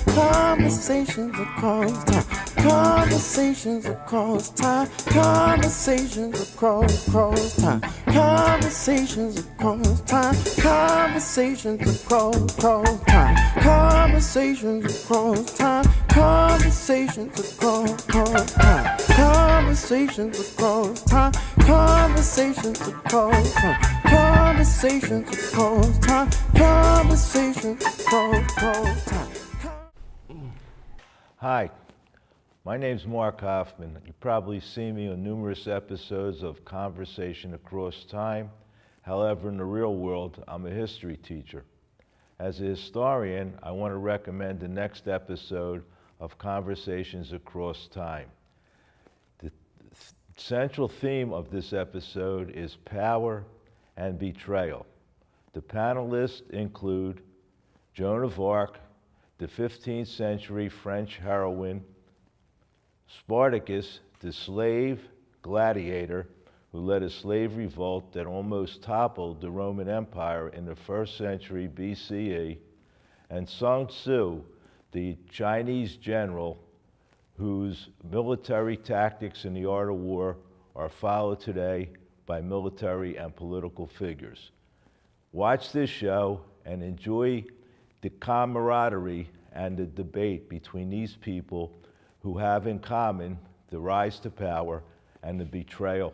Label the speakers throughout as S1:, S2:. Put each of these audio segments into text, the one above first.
S1: Conversations across time. Conversations across time. Conversations across time. Conversations across time. Conversations across time. Conversations across time. Conversations across time. Conversations across time. Conversations across time. Conversations across time. Conversations across time.
S2: Hi, my name's Mark Hoffman. You've probably seen me on numerous episodes of Conversation Across Time. However, in the real world, I'm a history teacher. As a historian, I want to recommend the next episode of Conversations Across Time. The central theme of this episode is power and betrayal. The panelists include Joan of Arc, the 15th century French heroine, Spartacus, the slave gladiator who led a slave revolt that almost toppled the Roman Empire in the 1st century BCE, and Sun Tzu, the Chinese general whose military tactics in the art of war are followed today by military and political figures. Watch this show and enjoy the camaraderie and the debate between these people who have in common the rise to power and the betrayal.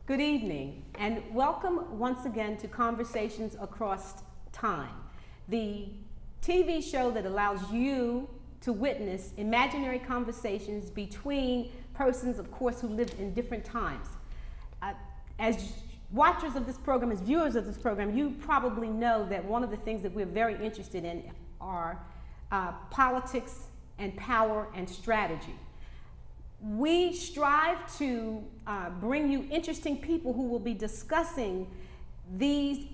S3: Good evening, and welcome once again to Conversations Across Time, the TV show that allows you to witness imaginary conversations between persons, of course, who lived in different times. As watchers of this program, as viewers of this program, you probably know that one of the things that we're very interested in are politics and power and strategy. We strive to bring you interesting people who will be discussing these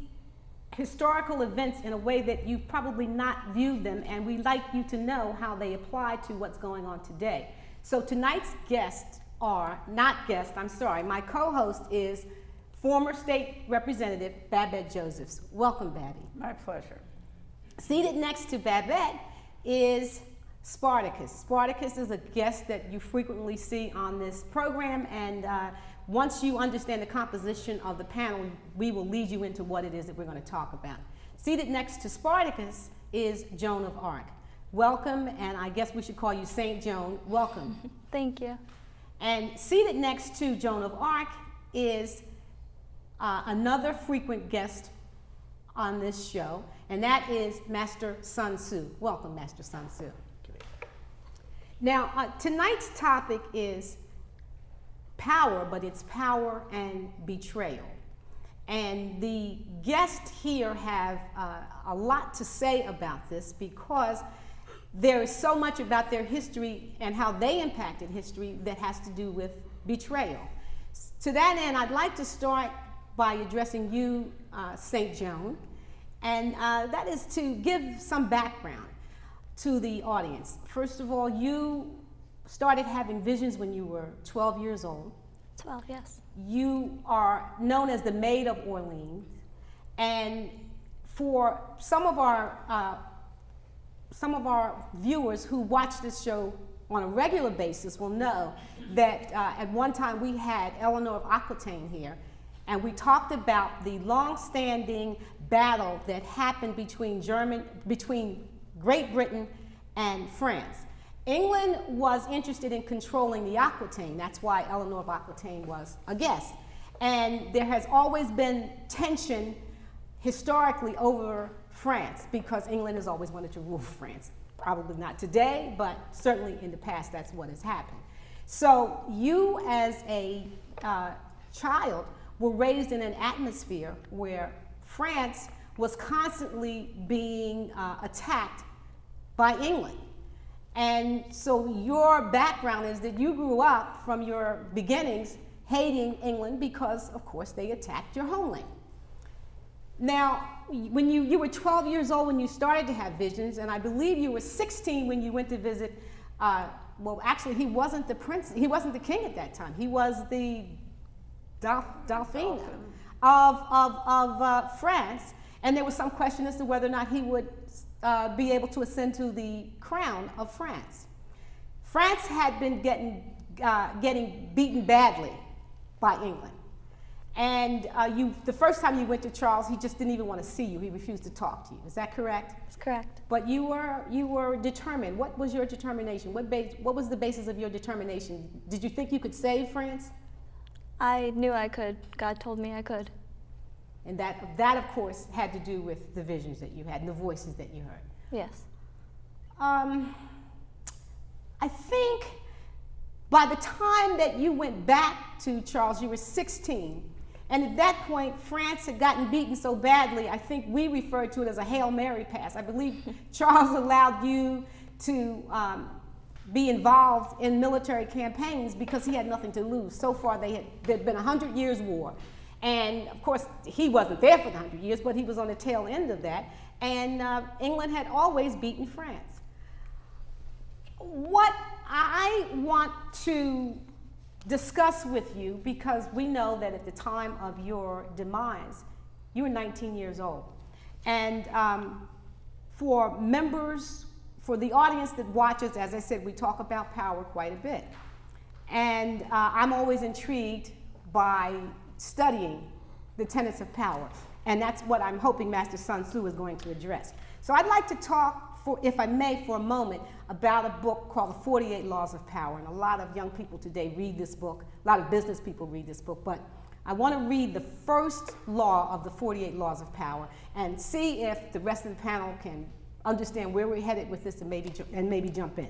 S3: historical events in a way that you've probably not viewed them, and we'd like you to know how they apply to what's going on today. So tonight's guests are, my co-host is former state representative Babette Josephs. Welcome, Babby.
S4: My pleasure.
S3: Seated next to Babette is Spartacus. Spartacus is a guest that you frequently see on this program, and once you understand the composition of the panel, we will lead you into what it is that we're going to talk about. Seated next to Spartacus is Joan of Arc. Welcome, and I guess we should call you Saint Joan. Welcome.
S5: Thank you.
S3: And seated next to Joan of Arc is another frequent guest on this show, and that is Master Sun Tzu. Welcome, Master Sun Tzu. Now, tonight's topic is power, but it's power and betrayal. And the guests here have a lot to say about this because there is so much about their history and how they impacted history that has to do with betrayal. To that end, I'd like to start by addressing you, St. Joan, and that is to give some background to the audience. First of all, you started having visions when you were 12 years old.
S5: 12, yes.
S3: You are known as the Maid of Orleans, and for some of our viewers who watch this show on a regular basis will know that at one time we had Eleanor of Aquitaine here, and we talked about the long-standing battle that happened between Great Britain and France. England was interested in controlling the Aquitaine. That's why Eleanor of Aquitaine was a guest. And there has always been tension historically over France because England has always wanted to rule France. Probably not today, but certainly in the past that's what has happened. So you as a child were raised in an atmosphere where France was constantly being attacked by England. And so your background is that you grew up from your beginnings hating England because, of course, they attacked your homeland. Now, when you were 12 years old when you started to have visions, and I believe you were 16 when you went to visit, well, actually, he wasn't the prince, he wasn't the king at that time. He was the Dauphin of France, and there was some question as to whether or not he would be able to ascend to the crown of France. France had been getting beaten badly by England. And the first time you went to Charles, he just didn't even want to see you. He refused to talk to you. Is that correct?
S5: That's correct.
S3: But you were determined. What was your determination? What was the basis of your determination? Did you think you could save France?
S5: I knew I could. God told me I could.
S3: And that of course had to do with the visions that you had and the voices that you heard.
S5: Yes.
S3: I think by the time that you went back to Charles, you were 16. And at that point, France had gotten beaten so badly, I think we referred to it as a Hail Mary pass. I believe Charles allowed you to be involved in military campaigns because he had nothing to lose. So far, there'd been 100 years war. And of course, he wasn't there for the 100 years, but he was on the tail end of that. And England had always beaten France. What I want to discuss with you, because we know that at the time of your demise, you were 19 years old. And for the audience that watches, as I said, we talk about power quite a bit. And I'm always intrigued by studying the tenets of power. And that's what I'm hoping Master Sun Tzu is going to address. So I'd like to talk, if I may, for a moment, about a book called The 48 Laws of Power. And a lot of young people today read this book. A lot of business people read this book. But I want to read the first law of the 48 Laws of Power and see if the rest of the panel can understand where we're headed with this and maybe jump in.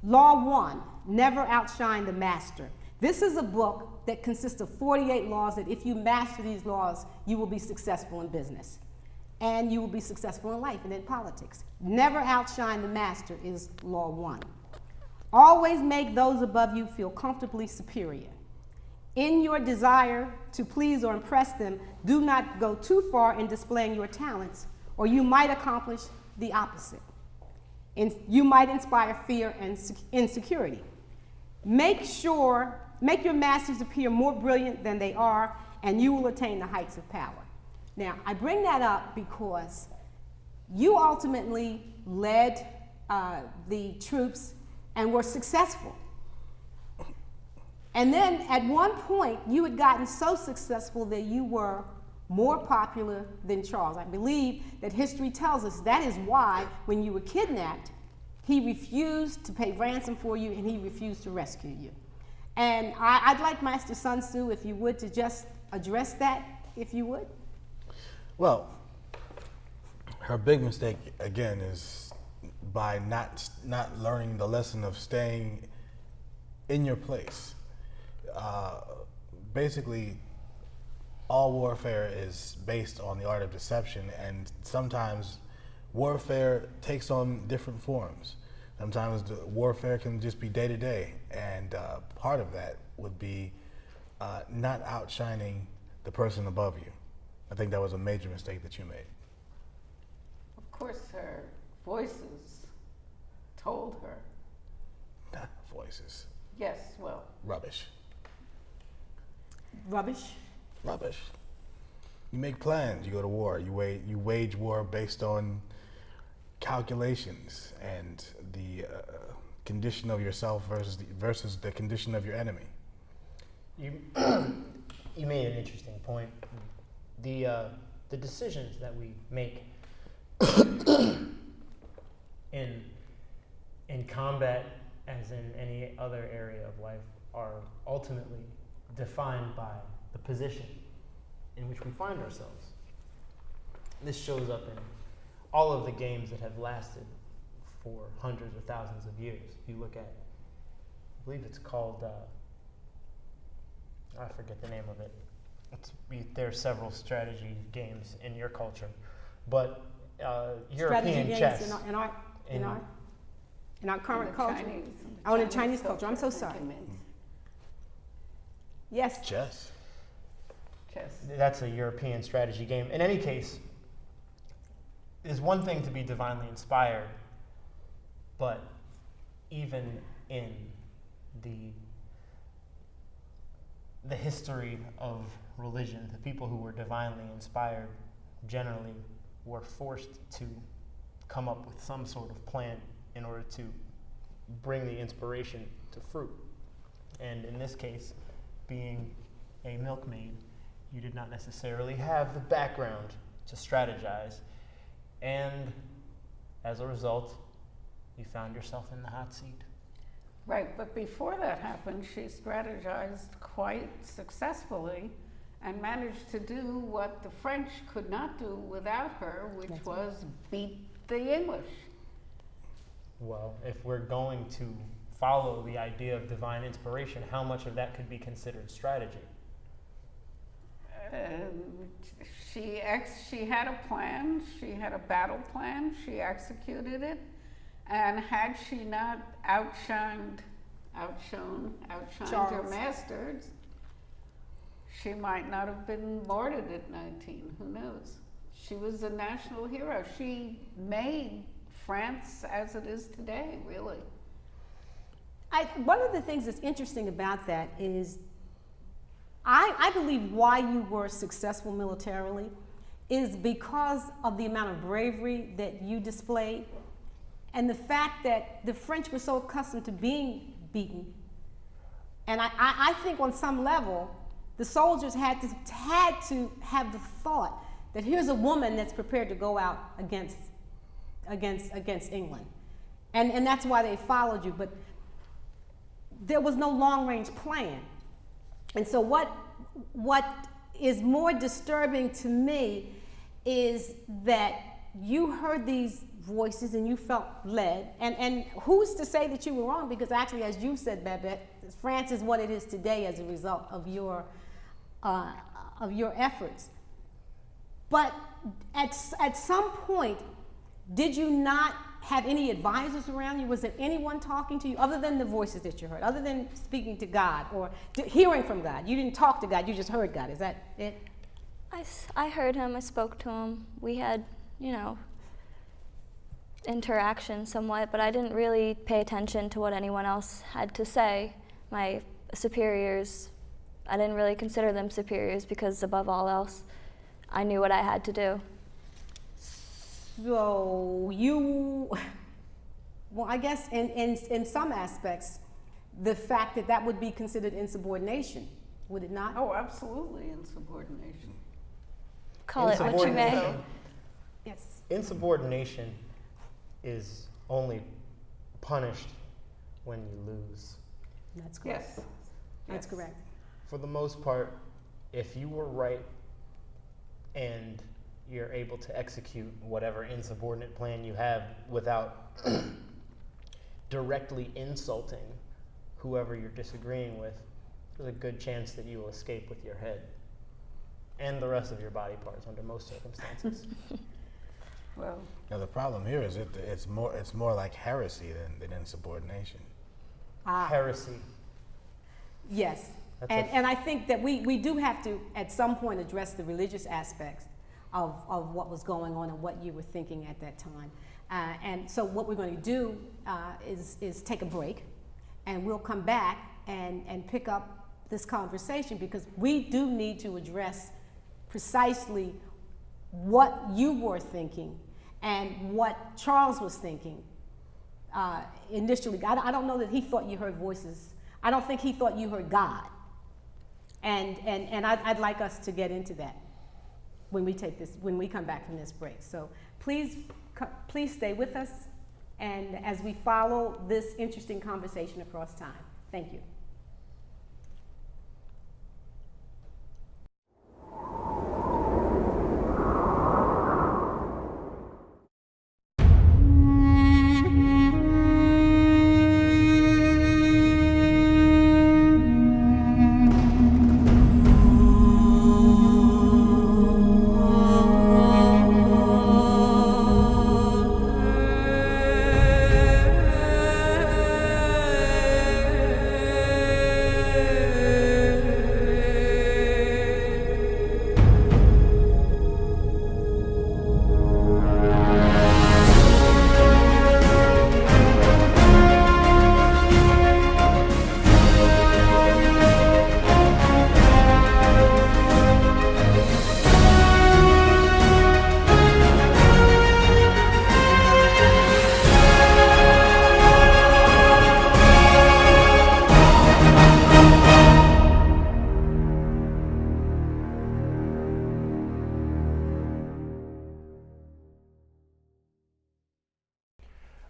S3: Law 1, never outshine the master. This is a book that consists of 48 laws that if you master these laws, you will be successful in business. And you will be successful in life and in politics. Never outshine the master is law 1. Always make those above you feel comfortably superior. In your desire to please or impress them, do not go too far in displaying your talents, or you might accomplish the opposite. You might inspire fear and insecurity. Make your masters appear more brilliant than they are, and you will attain the heights of power. Now, I bring that up because you ultimately led the troops and were successful. And then at one point, you had gotten so successful that you were more popular than Charles. I believe that history tells us that is why, when you were kidnapped, he refused to pay ransom for you and he refused to rescue you. And I'd like Master Sun Tzu, if you would, to just address that, if you would.
S4: Well, her big mistake, again, is by not learning the lesson of staying in your place. Basically, all warfare is based on the art of deception, and sometimes warfare takes on different forms. Sometimes the warfare can just be day to day, and part of that would be not outshining the person above you. I think that was a major mistake that you made.
S6: Of course, her voices told her.
S4: Voices.
S6: Yes, well.
S4: Rubbish.
S3: Rubbish?
S4: Rubbish. You make plans, you go to war, you wage war based on calculations and the condition of yourself versus the condition of your enemy.
S7: You made an interesting point. The decisions that we make in combat, as in any other area of life, are ultimately defined by the position in which we find ourselves. This shows up in all of the games that have lasted for hundreds or thousands of years. If you look at, I believe it's called, I forget the name of it. There are several strategy games in your culture, but European chess.
S3: In our current culture. In the Chinese culture. I'm so sorry. Yes.
S4: Chess.
S7: That's a European strategy game. In any case, it's one thing to be divinely inspired, but even in the history of religion, the people who were divinely inspired generally were forced to come up with some sort of plan in order to bring the inspiration to fruit. And in this case, being a milkmaid, you did not necessarily have the background to strategize. And as a result, you found yourself in the hot seat.
S6: Right, but before that happened, she strategized quite successfully and managed to do what the French could not do without her, which was beat the English.
S7: Well, if we're going to follow the idea of divine inspiration, how much of that could be considered strategy?
S6: She had a plan, she had a battle plan, she executed it, and had she not outshone her
S3: Charles.
S6: masters, she might not have been martyred at 19. Who knows? She was a national hero. She made France as it is today, really.
S3: One of the things that's interesting about that is I believe why you were successful militarily is because of the amount of bravery that you displayed and the fact that the French were so accustomed to being beaten. And I think on some level, the soldiers had to have the thought that here's a woman that's prepared to go out against England. And that's why they followed you. But there was no long-range plan. And so what is more disturbing to me is that you heard these voices and you felt led. And who's to say that you were wrong? Because actually, as you said, Babette, France is what it is today as a result of your efforts. But at some point, did you not have any advisors around you? Was there anyone talking to you other than the voices that you heard, other than speaking to God or hearing from God? You didn't talk to God, you just heard God. Is that it?
S5: I heard him, I spoke to him. We had, interaction somewhat, but I didn't really pay attention to what anyone else had to say. My superiors, I didn't really consider them superiors because above all else, I knew what I had to do.
S3: So well, I guess in some aspects, the fact that would be considered insubordination, would it not?
S6: Oh, absolutely, insubordination.
S5: Call it what you may.
S7: Insubordination-
S3: Yes.
S7: Insubordination is only punished when you lose.
S3: That's correct.
S6: Yes.
S3: That's
S6: Yes.
S3: correct.
S7: For the most part, if you were right and you're able to execute whatever insubordinate plan you have without directly insulting whoever you're disagreeing with, there's a good chance that you will escape with your head and the rest of your body parts under most circumstances.
S6: Well,
S4: Now the problem here is it's more like heresy than insubordination.
S7: Heresy.
S3: Yes.
S7: That's
S3: And I think that we do have to, at some point, address the religious aspects of what was going on and what you were thinking at that time. And so what we're going to do is take a break, and we'll come back and pick up this conversation, because we do need to address precisely what you were thinking and what Charles was thinking initially. I don't know that he thought you heard voices. I don't think he thought you heard God. And I'd like us to get into that when we come back from this break. So please stay with us, and as we follow this interesting conversation across time. Thank you.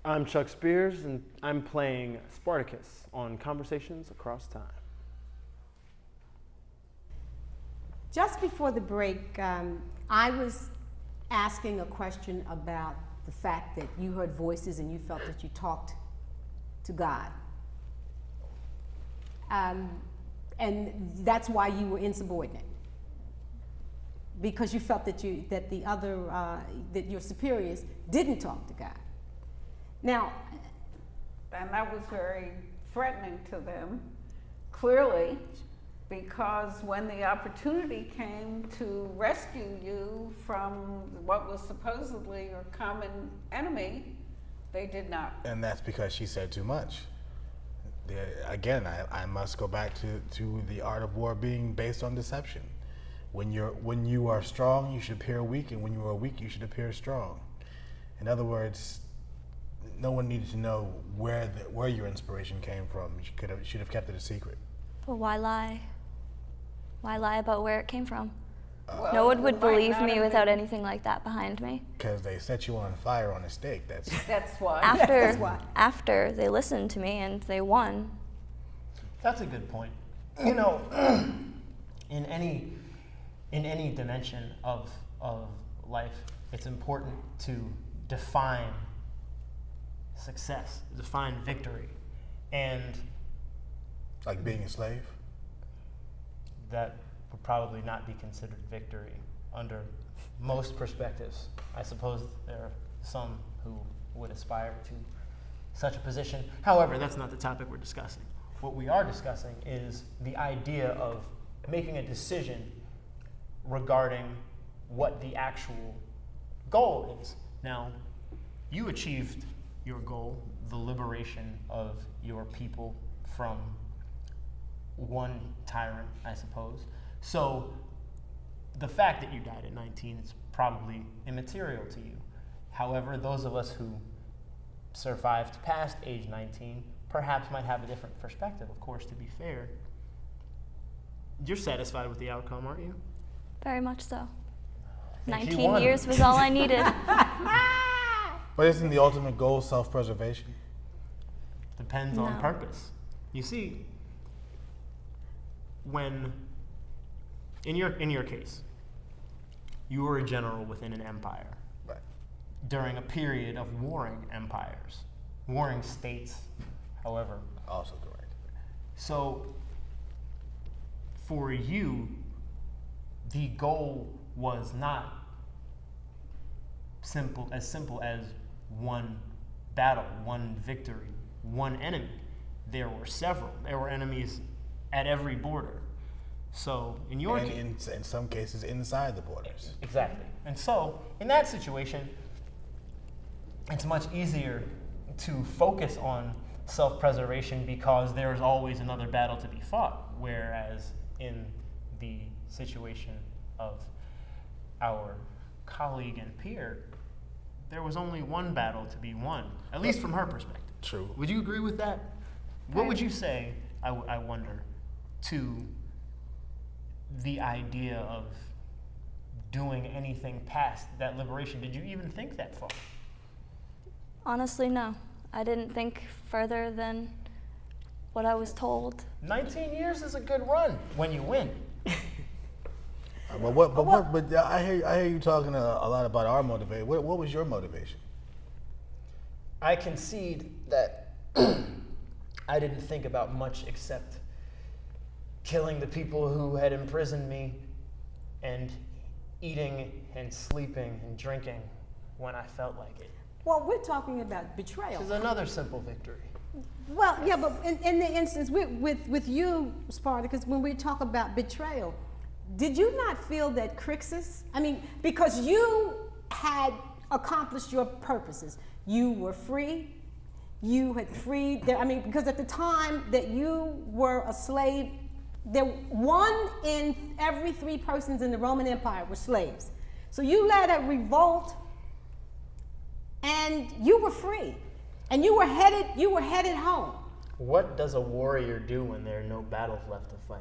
S7: I'm Chuck Spears, and I'm playing Spartacus on Conversations Across Time.
S3: Just before the break, I was asking a question about the fact that you heard voices and you felt that you talked to God. And that's why you were insubordinate, because you felt that that your superiors didn't talk to God. Now,
S6: And that was very threatening to them, clearly, because when the opportunity came to rescue you from what was supposedly your common enemy, they did not.
S4: And that's because she said too much. Again, I must go back to the art of war being based on deception. When you are strong, you should appear weak, and when you are weak, you should appear strong. In other words, no one needed to know where your inspiration came from. You should have kept it a secret.
S5: But why lie? Why lie about where it came from?
S6: Well,
S5: No one
S6: it
S5: would
S6: might
S5: believe
S6: not
S5: me
S6: have
S5: without
S6: been-
S5: anything like that behind me.
S4: Because they set you on fire on a stake. That's
S6: That's why.
S3: That's why.
S5: After they listened to me and they won.
S7: That's a good point. You know, in any dimension of life, it's important to define success, define victory, and
S4: like being a slave.
S7: that would probably not be considered victory under most perspectives. I suppose there are some who would aspire to such a position. However, that's not the topic we're discussing. What we are discussing is the idea of making a decision regarding what the actual goal is. Now, you achieved your goal, the liberation of your people from one tyrant, I suppose. So the fact that you died at 19 is probably immaterial to you. However, those of us who survived past age 19 perhaps might have a different perspective, of course, to be fair. You're satisfied with the outcome, aren't you?
S5: Very much so.
S7: think you
S5: 19
S7: won.
S5: years was all I needed.
S4: But isn't the ultimate goal self-preservation?
S7: Depends on
S5: No.
S7: purpose. You see, when in your case, you were a general within an empire
S4: Right.
S7: during a period of warring empires, warring states, however.
S4: Also correct.
S7: So for you, the goal was not simple as one battle, one victory, one enemy. There were several. There were enemies at every border. So in your
S4: And
S7: case,
S4: in some cases inside the borders.
S7: exactly. And so in that situation, it's much easier to focus on self-preservation because there's always another battle to be fought. Whereas in the situation of our colleague and peer, there was only one battle to be won, at least from her perspective.
S4: True.
S7: Would you agree with that? What would you say, I wonder, to the idea of doing anything past that liberation? Did you even think that far?
S5: Honestly, no. I didn't think further than what I was told.
S7: 19 years is a good run when you win.
S4: But I hear you talking a lot about our motivation. What was your motivation?
S7: I concede that I didn't think about much except killing the people who had imprisoned me and eating and sleeping and drinking when I felt like it.
S3: well, we're talking about betrayal.
S7: Which is another simple victory.
S3: Well, yeah, but in the instance with you, Spartacus, when we talk about betrayal, did you not feel that Crixus, because you had accomplished your purposes. You were free. You had freed, because at the time that you were a slave, one in every 3 persons in the Roman Empire were slaves. So you led a revolt and you were free. And you were headed home.
S7: What does a warrior do when there are no battles left to fight?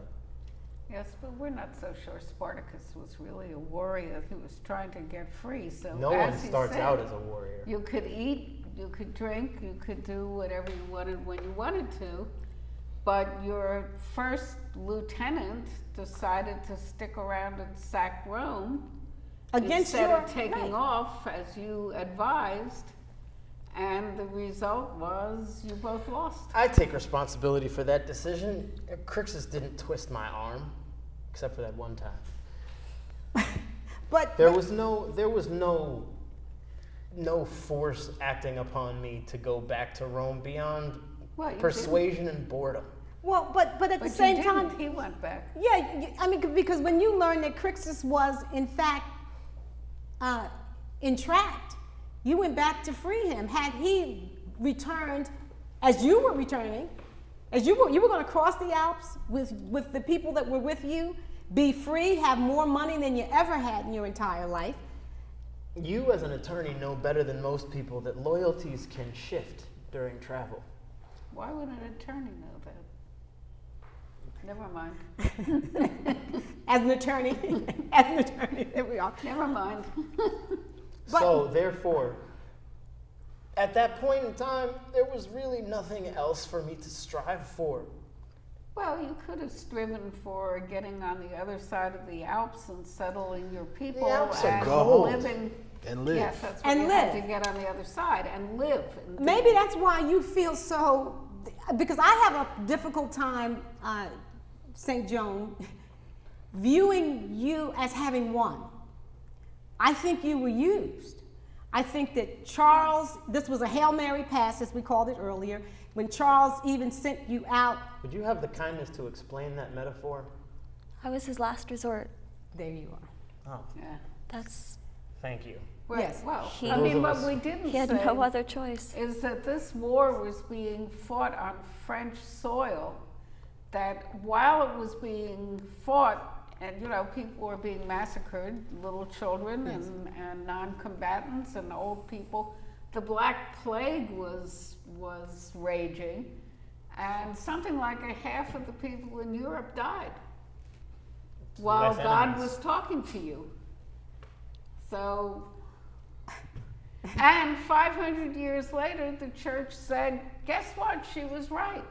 S6: Yes, but we're not so sure Spartacus was really a warrior who was trying to get free. So
S7: No
S6: as
S7: one
S6: he
S7: starts
S6: said,
S7: out as a warrior.
S6: You could eat you could drink, you could do whatever you wanted when you wanted to, but your first lieutenant decided to stick around and sack Rome
S3: Against
S6: instead
S3: your
S6: of taking
S3: right.
S6: off as you advised, and the result was you both lost.
S7: I take responsibility for that decision. Crixus didn't twist my arm, except for that one time.
S3: But
S7: There was no force acting upon me to go back to Rome beyond
S6: Well, you
S7: persuasion and boredom.
S3: well, but at the
S6: But
S3: same
S6: you
S3: time,
S6: didn't. He went back.
S3: yeah, I mean, because when you learn that Crixus was in fact entrapped, you went back to free him. Had he returned, as you were returning, as you were going to cross the Alps with the people that were with you, be free, have more money than you ever had in your entire life.
S7: You, as an attorney, know better than most people that loyalties can shift during travel.
S6: Why would an attorney know that? Never mind.
S3: As an attorney, there we are.
S6: Never mind.
S7: So, therefore, at that point in time, there was really nothing else for me to strive for.
S6: Well, you could have striven for getting on the other side of the Alps and settling your people
S7: Alps are
S6: and
S4: gold.
S6: living.
S4: And live.
S6: Yes, that's what
S3: And
S6: you had
S3: live.
S6: to get on the other side and live. And
S3: Maybe that's why you feel so, because I have a difficult time, St. Joan, viewing you as having won. I think you were used. I think that Charles, this was a Hail Mary pass, as we called it earlier, when Charles even sent you out.
S7: Would you have the kindness to explain that metaphor?
S5: I was his last resort.
S3: There you are.
S7: Oh,
S6: Yeah.
S5: That's
S7: thank you.
S6: Well,
S3: Yes.
S6: well,
S5: He-
S6: I
S7: Those
S6: mean,
S7: of
S6: what
S7: us-
S6: we didn't
S5: he had
S6: say
S5: no other choice.
S6: is that this war was being fought on French soil, that while it was being fought, and people were being massacred, little children and non-combatants and old people, the Black Plague was raging, and something like a half of the people in Europe died while
S7: Less
S6: God
S7: enemies.
S6: was talking to you. So, and 500 years later, the church said, guess what? She was right.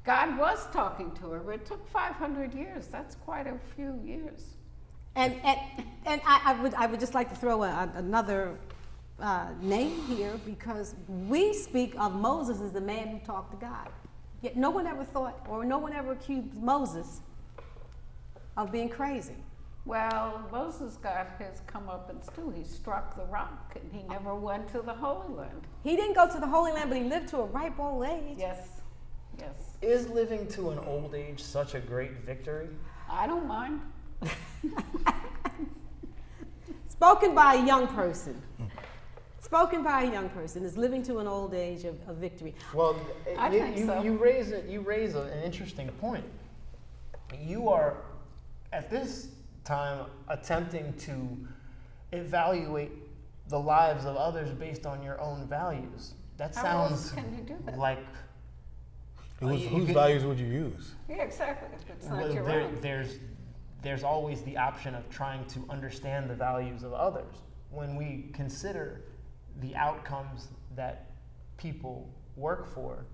S6: God was talking to her, but it took 500 years. That's quite a few years.
S3: And I would just like to throw another name here, because we speak of Moses as the man who talked to God. Yet no one ever thought, or no one ever accused Moses of being crazy.
S6: Well, Moses got his comeuppance too. He struck the rock, and he never went to the Holy Land.
S3: He didn't go to the Holy Land, but he lived to a ripe old age.
S6: Yes, yes.
S7: Is living to an old age such a great victory?
S6: I don't mind.
S3: Spoken by a young person. Spoken by a young person is living to an old age of victory.
S7: Well,
S6: I think so.
S7: you raise an interesting point. You are, at this time, attempting to evaluate the lives of others based on your own values. That
S6: How else
S7: sounds
S6: can you do that?
S7: like
S4: Whose values would you use?
S6: Yeah, exactly. If it's not
S7: well,
S6: your own.
S7: there's always the option of trying to understand the values of others. When we consider the outcomes that people work for,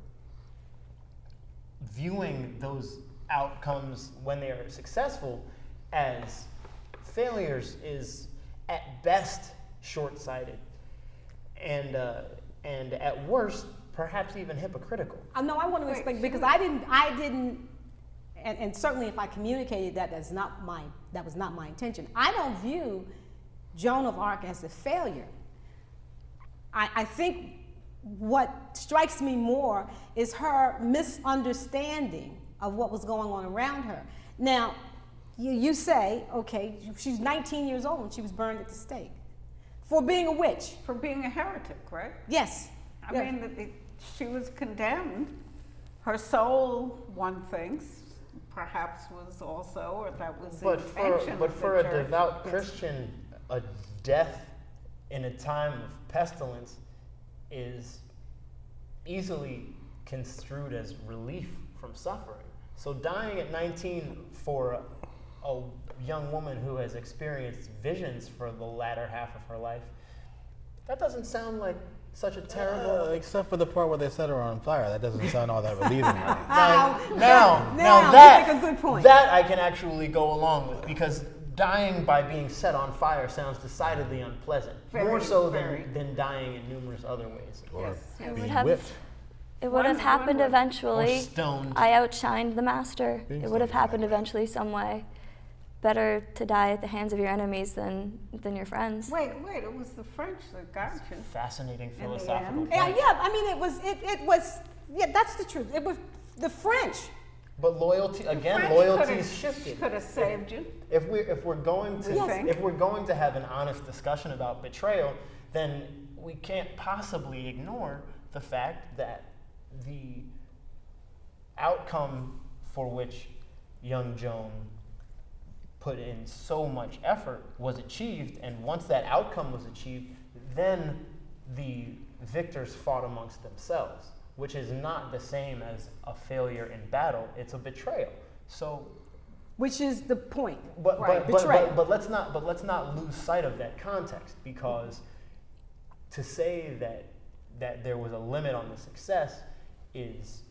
S7: viewing those outcomes when they are successful as failures is at best short-sighted, and at worst perhaps even hypocritical.
S3: No, I want to
S6: Wait,
S3: explain,
S6: she
S3: because
S6: was-
S3: I didn't, and certainly if I communicated that, that was not my intention. I don't view Joan of Arc as a failure. I think what strikes me more is her misunderstanding of what was going on around her. Now, you say, okay, she's 19 years old and she was burned at the stake for being a witch.
S6: For being a heretic, right?
S3: Yes.
S6: I
S3: Yes.
S6: mean, she was condemned. Her soul, one thinks, perhaps was also, or that was the
S7: But
S6: intention of the
S7: for a
S6: church.
S7: devout Christian, a death in a time of pestilence is easily construed as relief from suffering. So dying at 19 for a young woman who has experienced visions for the latter half of her life, that doesn't sound like such a terrible.
S4: Except for the part where they set her on fire. That doesn't sound all that relieving.
S7: Now
S3: you
S7: that
S3: make a good point.
S7: that I can actually go along with, because dying by being set on fire sounds decidedly unpleasant, more so than dying in numerous other ways.
S4: Or
S5: It would
S4: being
S5: have-
S4: whipped.
S5: It would have happened
S7: Or
S5: eventually.
S7: stoned.
S5: I outshined the master.
S4: Being
S5: It would have
S4: stoned.
S5: happened eventually some way. Better to die at the hands of your enemies than your friends.
S6: Wait, it was the French that got you.
S7: Fascinating
S6: the
S7: philosophical
S6: end.
S7: point.
S3: Yeah, I mean, it was, that's the truth. It was the French.
S7: But loyalty again,
S6: French
S7: loyalties shifted.
S6: Could have saved you.
S7: If we're going to
S6: Yes.
S7: if we're going to have an honest discussion about betrayal, then we can't possibly ignore the fact that the outcome for which young Joan put in so much effort was achieved, and once that outcome was achieved, then the victors fought amongst themselves, which is not the same as a failure in battle. It's a betrayal. So,
S3: Which is the point.
S7: but
S3: Betrayal.
S7: but let's not lose sight of that context, because to say that there was a limit on the success is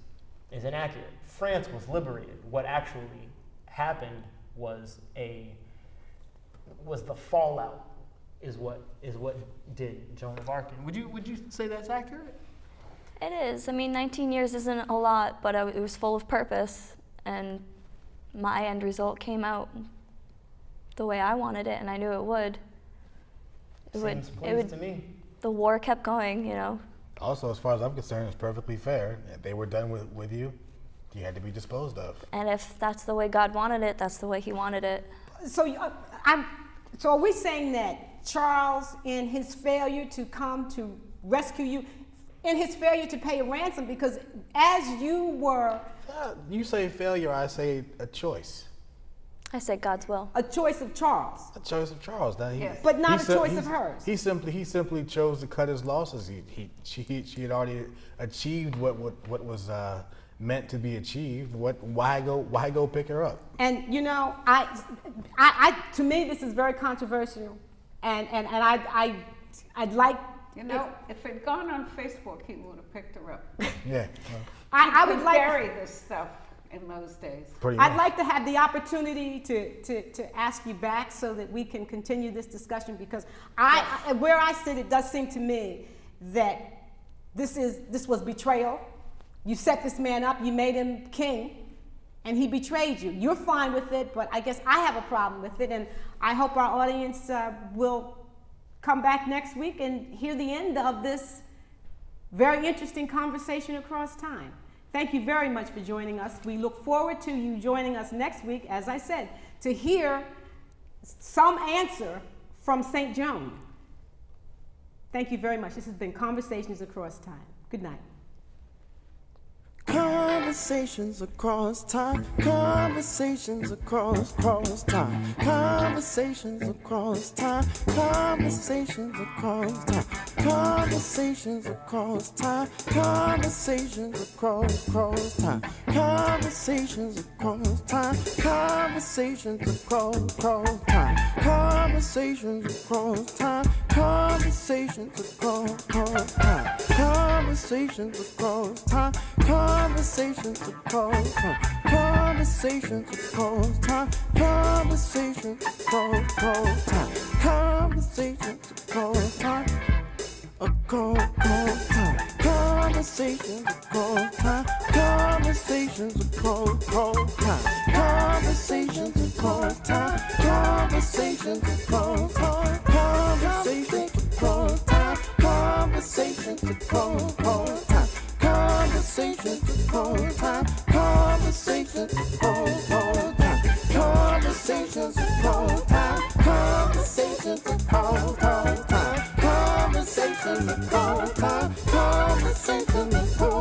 S7: inaccurate. France was liberated. What actually happened was the fallout is what did Joan of Arc. Would you say that's accurate?
S5: It is. I mean, 19 years isn't a lot, but it was full of purpose, and my end result came out the way I wanted it, and I knew it would.
S7: Seems pleased to me.
S5: The war kept going, you know.
S4: Also, as far as I'm concerned, it's perfectly fair. If they were done with you, you had to be disposed of.
S5: And if that's the way God wanted it, that's the way He wanted it.
S3: So so are we saying that Charles, in his failure to come to rescue you, in his failure to pay a ransom, because as you were
S4: You say failure, I say a choice.
S5: I said God's will.
S3: a choice of Charles,
S4: A choice of Charles. Now
S6: Yes.
S3: but not
S4: he
S3: a choice
S4: he-
S3: of hers.
S4: He simply chose to cut his losses. She had already achieved what was meant to be achieved. Why go pick her up?
S3: And you know, I to me this is very controversial, and I'd like,
S6: You know, if it had gone on Facebook, he would have picked her up.
S4: Yeah,
S3: I
S6: You
S3: would
S6: could
S3: like,
S6: bury this stuff in those days.
S4: pretty
S3: I'd
S4: much.
S3: like to have the opportunity to ask you back so that we can continue this discussion, because where I sit, it does seem to me that this was betrayal. You set this man up, you made him king, and he betrayed you. You're fine with it, but I guess I have a problem with it, and I hope our audience will come back next week and hear the end of this very interesting conversation across time. Thank you very much for joining us. We look forward to you joining us next week, as I said, to hear some answer from St. Joan. Thank you very much. This has been Conversations Across Time. Good night.
S1: Conversations across time, conversations across time, conversations across time, conversations across time, conversations across time, conversations across time, conversations across time, conversations across time, conversations across time, conversations across time, conversations across time, conversations across time, conversations across time, conversations across time, conversations across time, across time, conversations across time, conversations across time, conversations across time, conversations across time, conversations across time, conversations across time, conversations across time, conversations across time, conversations across time, conversations across time, conversations across time, conversations across